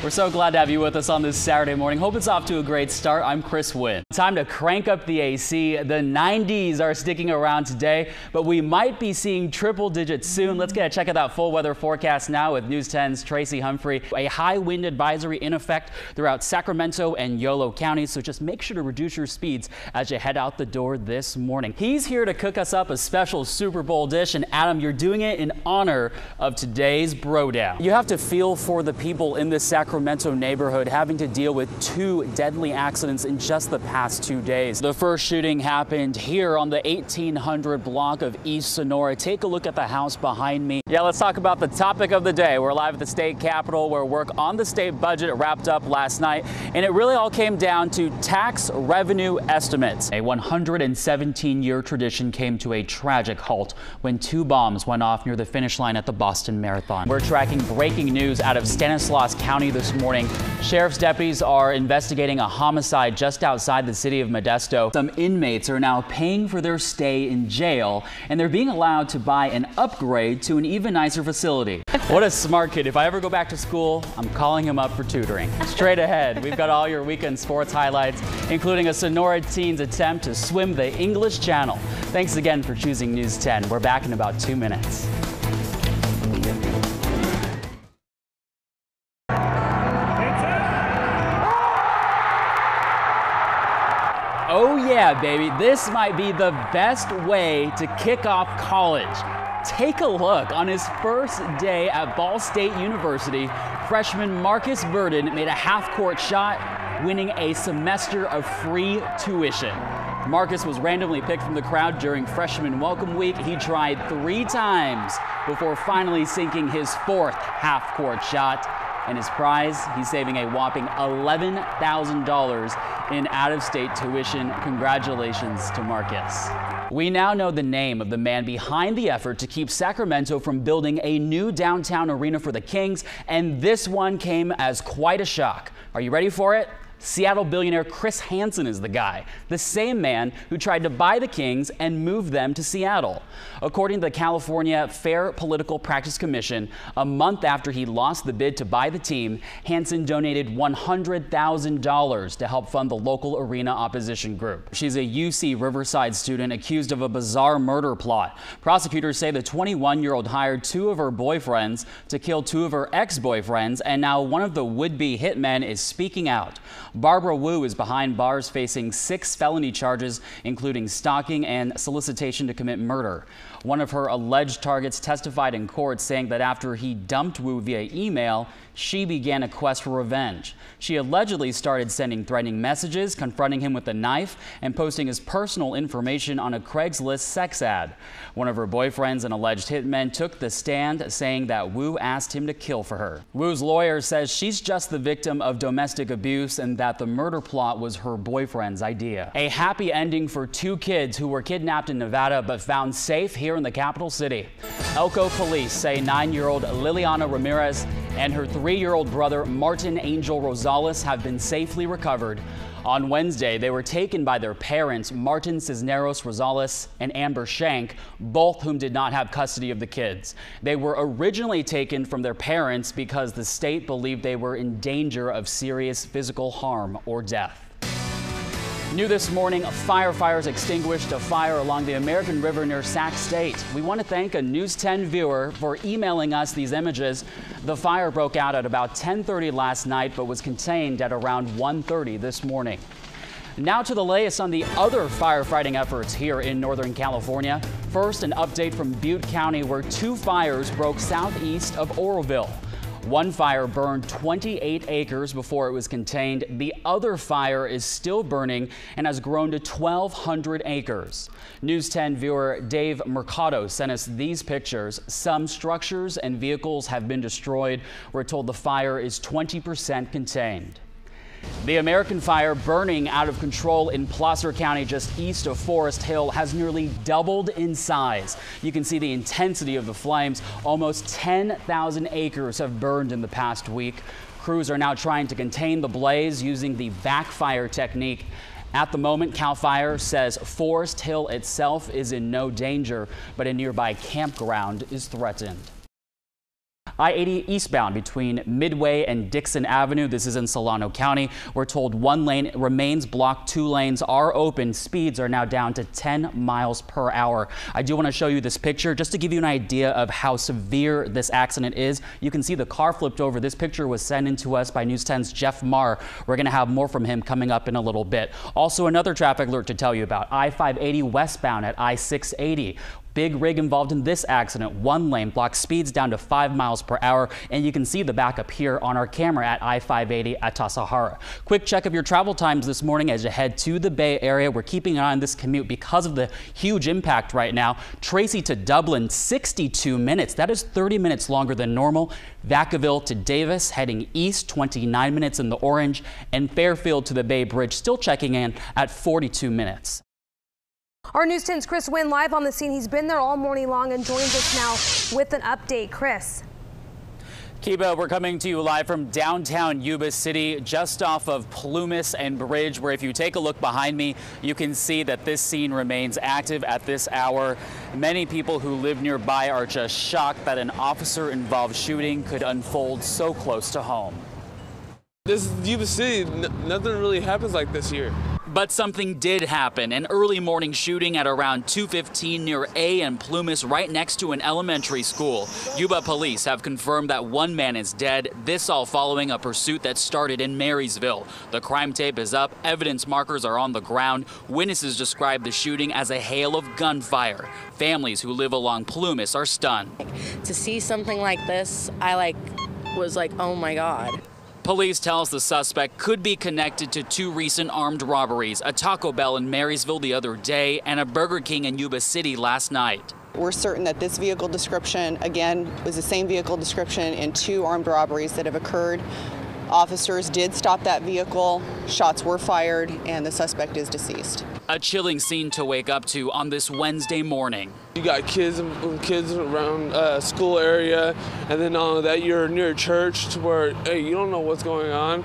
We're so glad to have you with us on this Saturday morning. Hope it's off to a great start. I'm Nguyen. Time to crank up the AC. The 90s are sticking around today, but we might be seeing triple digits soon. Let's get a check of that full weather forecast now with News 10's Tracy Humphrey. A high wind advisory in effect throughout Sacramento and Yolo counties, so just make sure to reduce your speeds as you head out the door this morning. He's here to cook us up a special Super Bowl dish, and Adam, you're doing it in honor of today's Bro Down. You have to feel for the people in this Sacramento neighborhood having to deal with 2 deadly accidents in just the past 2 days. The first shooting happened here on the 1800 block of East Sonora. Take a look at the house behind me. Yeah, let's talk about the topic of the day. We're live at the state capitol where work on the state budget wrapped up last night, and it really all came down to tax revenue estimates. A 117-year tradition came to a tragic halt when 2 bombs went off near the finish line at the Boston Marathon. We're tracking breaking news out of Stanislaus County this morning. Sheriff's deputies are investigating a homicide just outside the city of Modesto. Some inmates are now paying for their stay in jail, and they're being allowed to buy an upgrade to an even nicer facility. What a smart kid. If I ever go back to school, I'm calling him up for tutoring. Straight ahead, we've got all your weekend sports highlights, including a Sonora teens attempt to swim the English Channel. Thanks again for choosing News 10. We're back in about 2 minutes. Oh yeah, baby, this might be the best way to kick off college. Take a look. On his first day at Ball State University, freshman Marcus Burden made a half-court shot, winning a semester of free tuition. Marcus was randomly picked from the crowd during freshman welcome week. He tried 3 times before finally sinking his 4th half-court shot. And his prize, he's saving a whopping $11,000 in out-of-state tuition. Congratulations to Marcus. We now know the name of the man behind the effort to keep Sacramento from building a new downtown arena for the Kings, and this one came as quite a shock. Are you ready for it? Seattle billionaire Chris Hansen is the guy, the same man who tried to buy the Kings and move them to Seattle. According to the California Fair Political Practice Commission, a month after he lost the bid to buy the team, Hansen donated $100,000 to help fund the local arena opposition group. She's a UC Riverside student accused of a bizarre murder plot. Prosecutors say the 21-year-old hired 2 of her boyfriends to kill 2 of her ex-boyfriends, and now one of the would-be hitmen is speaking out. Barbara Wu is behind bars facing 6 felony charges, including stalking and solicitation to commit murder. One of her alleged targets testified in court, saying that after he dumped Wu via email, she began a quest for revenge. She allegedly started sending threatening messages, confronting him with a knife, and posting his personal information on a Craigslist sex ad. One of her boyfriends, an alleged hitman, took the stand, saying that Wu asked him to kill for her. Wu's lawyer says she's just the victim of domestic abuse and that the murder plot was her boyfriend's idea. A happy ending for 2 kids who were kidnapped in Nevada but found safe here in the capital city. Elko police say 9-year-old Liliana Ramirez and her 3-year-old brother Martin Angel Rosales have been safely recovered. On Wednesday, they were taken by their parents, Martin Cisneros Rosales and Amber Shank, both whom did not have custody of the kids. They were originally taken from their parents because the state believed they were in danger of serious physical harm or death. New this morning, firefighters extinguished a fire along the American River near Sac State. We want to thank a News 10 viewer for emailing us these images. The fire broke out at about 10:30 last night, but was contained at around 1:30 this morning. Now to the latest on the other firefighting efforts here in Northern California. First, an update from Butte County, where 2 fires broke southeast of Oroville. One fire burned 28 acres before it was contained. The other fire is still burning and has grown to 1,200 acres. News 10 viewer Dave Mercado sent us these pictures. Some structures and vehicles have been destroyed. We're told the fire is 20% contained. The American fire burning out of control in Placer County just east of Forest Hill has nearly doubled in size. You can see the intensity of the flames. Almost 10,000 acres have burned in the past week. Crews are now trying to contain the blaze using the backfire technique. At the moment, CAL FIRE says Forest Hill itself is in no danger, but a nearby campground is threatened. I-80 eastbound between Midway and Dixon Avenue. This is in Solano County. We're told one lane remains blocked. 2 lanes are open. Speeds are now down to 10 miles per hour. I do want to show you this picture just to give you an idea of how severe this accident is. You can see the car flipped over. This picture was sent in to us by News 10's Jeff Marr. We're going to have more from him coming up in a little bit. Also, another traffic alert to tell you about. I-580 westbound at I-680. Big rig involved in this accident. 1 lane blocked, speeds down to 5 miles per hour. And you can see the backup here on our camera at I-580 at Tasahara. Quick check of your travel times this morning as you head to the Bay Area. We're keeping an eye on this commute because of the huge impact right now. Tracy to Dublin, 62 minutes. That is 30 minutes longer than normal. Vacaville to Davis, heading east, 29 minutes in the orange. And Fairfield to the Bay Bridge, still checking in at 42 minutes. Our News 10's Chris Nguyen live on the scene. He's been there all morning long and joins us now with an update. Chris. Kiba, we're coming to you live from downtown Yuba City, just off of Plumas and Bridge, where if you take a look behind me, you can see that this scene remains active at this hour. Many people who live nearby are just shocked that an officer-involved shooting could unfold so close to home. This is Yuba City. Nothing really happens like this here. But something did happen. An early morning shooting at around 2:15 near A and Plumas, right next to an elementary school. Yuba police have confirmed that 1 man is dead. This all following a pursuit that started in Marysville. The crime tape is up. Evidence markers are on the ground. Witnesses describe the shooting as a hail of gunfire. Families who live along Plumas are stunned. To see something like this, I was like, oh my God. Police tells the suspect could be connected to 2 recent armed robberies, a Taco Bell in Marysville the other day and a Burger King in Yuba City last night. We're certain that this vehicle description, again, was the same vehicle description in 2 armed robberies that have occurred. Officers did stop that vehicle, shots were fired, and the suspect is deceased. A chilling scene to wake up to on this Wednesday morning. You got kids around school area, and then all of that you're near a church to where, hey, you don't know what's going on.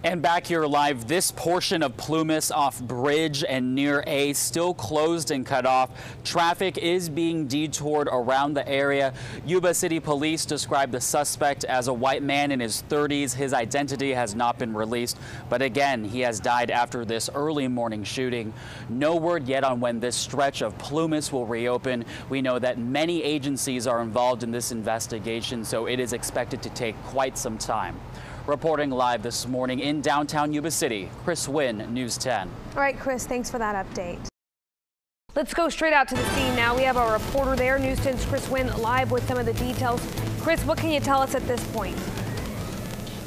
And back here live, this portion of Plumas off Bridge and near A still closed and cut off. Traffic is being detoured around the area. Yuba City Police describe the suspect as a white man in his 30s. His identity has not been released, but again, he has died after this early morning shooting. No word yet on when this stretch of Plumas will reopen. We know that many agencies are involved in this investigation, so it is expected to take quite some time. Reporting live this morning in downtown Yuba City, Chris Nguyen, News 10. All right, Chris, thanks for that update. Let's go straight out to the scene now. We have our reporter there, News 10's Chris Nguyen, live with some of the details. Chris, what can you tell us at this point?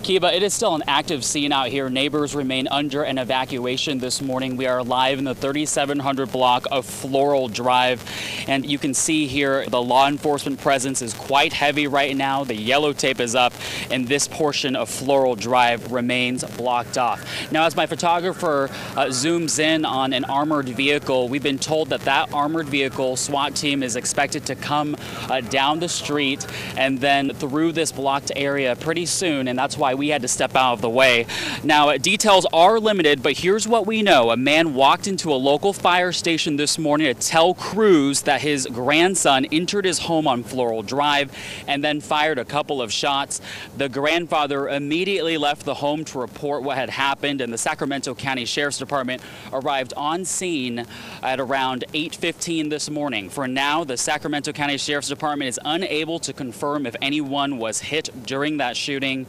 Kiba, it is still an active scene out here. Neighbors remain under an evacuation this morning. We are live in the 3700 block of Floral Drive, and you can see here the law enforcement presence is quite heavy right now. The yellow tape is up, and this portion of Floral Drive remains blocked off. Now, as my photographer zooms in on an armored vehicle, we've been told that that armored vehicle SWAT team is expected to come down the street and then through this blocked area pretty soon, and that's why we had to step out of the way. Now, details are limited, but here's what we know. A man walked into a local fire station this morning to tell crews that his grandson entered his home on Floral Drive and then fired a couple of shots. The grandfather immediately left the home to report what had happened, and the Sacramento County Sheriff's Department arrived on scene at around 8:15 this morning. For now, the Sacramento County Sheriff's Department is unable to confirm if anyone was hit during that shooting.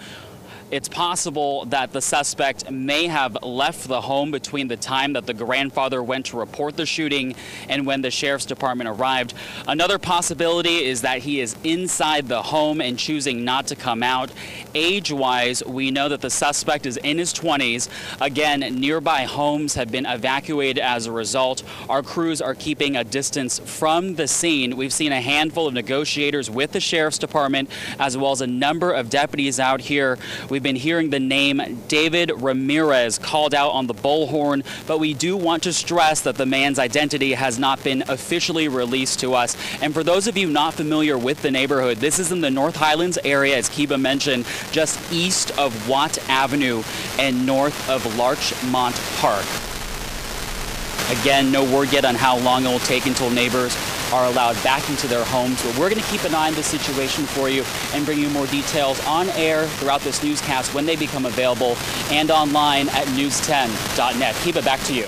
It's possible that the suspect may have left the home between the time that the grandfather went to report the shooting and when the sheriff's department arrived. Another possibility is that he is inside the home and choosing not to come out. Age-wise, we know that the suspect is in his 20s. Again, nearby homes have been evacuated as a result. Our crews are keeping a distance from the scene. We've seen a handful of negotiators with the sheriff's department, as well as a number of deputies out here. We've been hearing the name David Ramirez called out on the bullhorn, but we do want to stress that the man's identity has not been officially released to us. And for those of you not familiar with the neighborhood, this is in the North Highlands area, as Kiba mentioned, just east of Watt Avenue and north of Larchmont Park. Again, no word yet on how long it will take until neighbors are allowed back into their homes. But we're going to keep an eye on the situation for you and bring you more details on air throughout this newscast when they become available and online at news10.net. Keep it back to you.